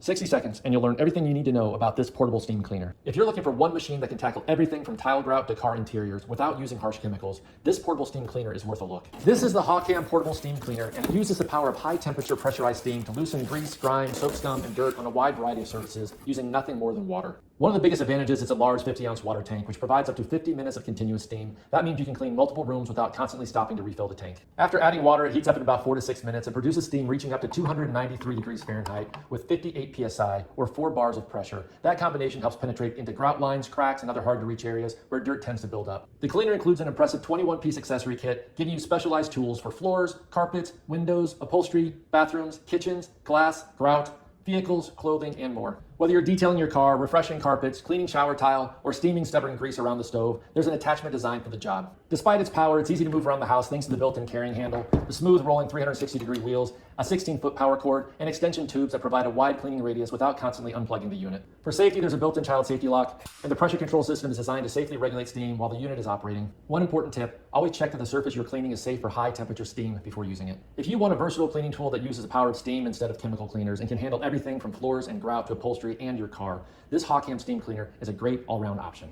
60 seconds and you'll learn everything you need to know about this portable steam cleaner. If you're looking for one machine that can tackle everything from tile grout to car interiors without using harsh chemicals, this portable steam cleaner is worth a look. This is the HawKam portable steam cleaner, and it uses the power of high temperature pressurized steam to loosen grease, grime, soap scum, and dirt on a wide variety of surfaces using nothing more than water. One of the biggest advantages is a large 50-ounce water tank, which provides up to 50 minutes of continuous steam. That means you can clean multiple rooms without constantly stopping to refill the tank. After adding water, it heats up in about 4 to 6 minutes and produces steam reaching up to 293 degrees Fahrenheit with 58 PSI, or 4 bars of pressure. That combination helps penetrate into grout lines, cracks, and other hard-to-reach areas where dirt tends to build up. The cleaner includes an impressive 21-piece accessory kit, giving you specialized tools for floors, carpets, windows, upholstery, bathrooms, kitchens, glass, grout, vehicles, clothing, and more. Whether you're detailing your car, refreshing carpets, cleaning shower tile, or steaming stubborn grease around the stove, there's an attachment designed for the job. Despite its power, it's easy to move around the house thanks to the built-in carrying handle, the smooth rolling 360-degree wheels, a 16-foot power cord, and extension tubes that provide a wide cleaning radius without constantly unplugging the unit. For safety, there's a built-in child safety lock, and the pressure control system is designed to safely regulate steam while the unit is operating. One important tip, always check that the surface you're cleaning is safe for high-temperature steam before using it. If you want a versatile cleaning tool that uses the power of steam instead of chemical cleaners and can handle everything from floors and grout to upholstery and your car, this HawKam steam cleaner is a great all-round option.